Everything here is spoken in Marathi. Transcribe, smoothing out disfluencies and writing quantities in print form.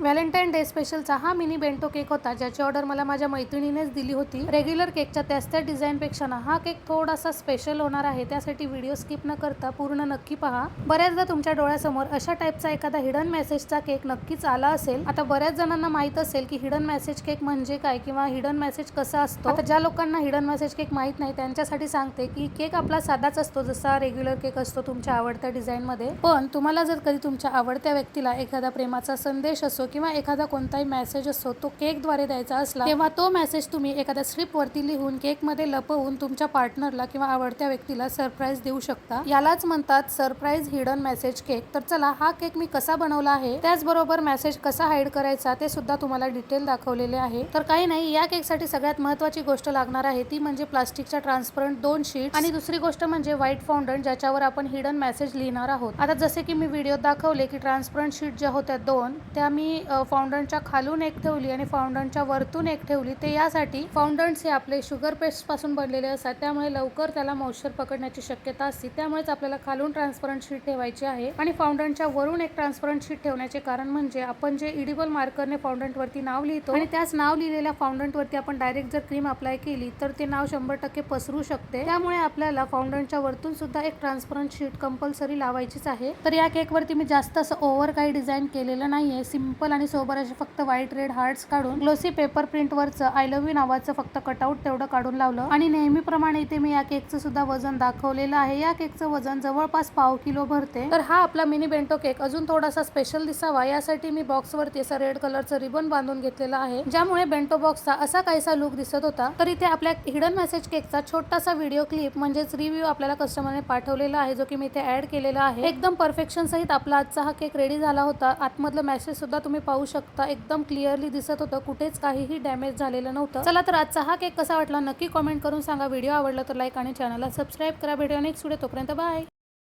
व्हॅलेंटाईन डे स्पेशलचा हा मिनी बेंटो केक होता, ज्याची ऑर्डर मला माझ्या मैत्रिणीनेच दिली होती. रेग्युलर केकच्या त्या डिझाईनपेक्षा ना हा केक थोडासा स्पेशल होणार आहे, त्यासाठी व्हिडिओ स्किप न करता पूर्ण नक्की पहा. बऱ्याचदा तुमच्या डोळ्यासमोर अशा टाईपचा एखादा हिडन मेसेजचा केक नक्कीच आला असेल. आता बऱ्याच जणांना माहित असेल की हिडन मेसेज केक म्हणजे काय किंवा हिडन मेसेज कसा असतो. आता ज्या लोकांना हिडन मेसेज केक माहित नाही त्यांच्यासाठी सांगते की केक आपला साधाच असतो, जसा रेग्युलर केक असतो तुमच्या आवडत्या डिझाईन मध्ये. पण तुम्हाला जर कधी तुमच्या आवडत्या व्यक्तीला एखादा प्रेमाचा संदेश असो किंवा एखादा कोणताही मेसेज असतो तो केकद्वारे द्यायचा असला, तेव्हा तो मेसेज तुम्ही एखाद्या स्ट्रिपवरती लिहून केकमध्ये लपवून तुमच्या पार्टनरला किंवा आवडत्या व्यक्तीला सरप्राईज देऊ शकता. यालाच म्हणतात सरप्राईज हिडन मेसेज केक. तर चला हा केक मी कसा बनवला आहे, त्याचबरोबर मेसेज कसा हाईड करायचा ते सुद्धा तुम्हाला डिटेल दाखवलेले आहे. तर काही नाही, या केकसाठी सगळ्यात महत्त्वाची गोष्ट लागणार आहे ती म्हणजे प्लास्टिकच्या ट्रान्सपरंट 2 शीट्स आणि दुसरी गोष्ट म्हणजे व्हाईट फाउंडंट, ज्याच्यावर आपण हिडन मेसेज लिहिणार आहोत. आता जसे की मी व्हिडिओत दाखवले की ट्रान्सपरंट शीट ज्या होत्या 2 त्या मी फाउंडंटच्या खालून एक ठेवली आणि फाउंडंटच्या वरतून एक ठेवली. ते यासाठी फाउंडंट्स हे आपले शुगर पेस्ट पासून बनलेले असतात, त्यामुळे लवकर त्याला मॉइश्चर पकडण्याची शक्यता असते. त्यामुळेच आपल्याला खालून ट्रान्सपरंट शीट ठेवायची आहे आणि फाउंडंटच्या वरून एक ट्रान्सपरंट शीट ठेवण्याचे कारण म्हणजे आपण जे इडिबल मार्करने फाउंडंट वरती नाव लिहितो आणि त्याच नाव लिहिलेल्या फाउंडंट वरती आपण डायरेक्ट जर क्रीम अप्लाय केली तर ते नाव 100% पसरू शकते. त्यामुळे आपल्याला फाउंडंटच्या वरतून सुद्धा एक ट्रान्सपरंट शीट कंपल्सरी लावायचीच आहे. तर या केक वरती मी जास्त असं ओव्हर काही डिझाईन केलेलं नाहीये. सिंपल आणि सोबर असे फक्त व्हाईट रेड हार्ट्स काढून ग्लोसी पेपर प्रिंट वरचं आय लव्ह यू नावाचं फक्त कटआउट तेवढं काढून लावलं. आणि नेहमीप्रमाणे इथे मी या केकचं सुद्धा वजन दाखवलेलं आहे. या केकचं वजन जवळपास 1/2 किलो भरते. तर हा आपला मिनी बेंटो केक अजून थोडासा स्पेशल दिसावा यासाठी मी बॉक्स वरती असा रेड कलरचं रिबन बांधून घेतलेला आहे, ज्यामुळे बेंटो बॉक्सचा असा काहीसा लुक दिसत होता. तर इथे आपल्या हिडन मेसेज केकचा छोटासा व्हिडिओ क्लिप म्हणजेच रिव्ह्यू आपल्याला कस्टमरने पाठवलेला आहे, जो की मी इथे ऍड केलेला आहे. एकदम परफेक्शन सहित आपला आजचा हा केक रेडी झाला होता. आतमधलं मेसेज सुद्धा तुम्ही पाहू शकता, एकदम क्लिअरली दिसत होतं, कुठेच काहीही डॅमेज झालेलं नव्हतं. चला तर आजचा हा केक कसा वाटला नक्की कॉमेंट करून सांगा. व्हिडिओ आवडला तर लाईक आणि चॅनलला सबस्क्राईब करा. भेटूया नेक्स्ट व्हिडिओ, तोपर्यंत बाय.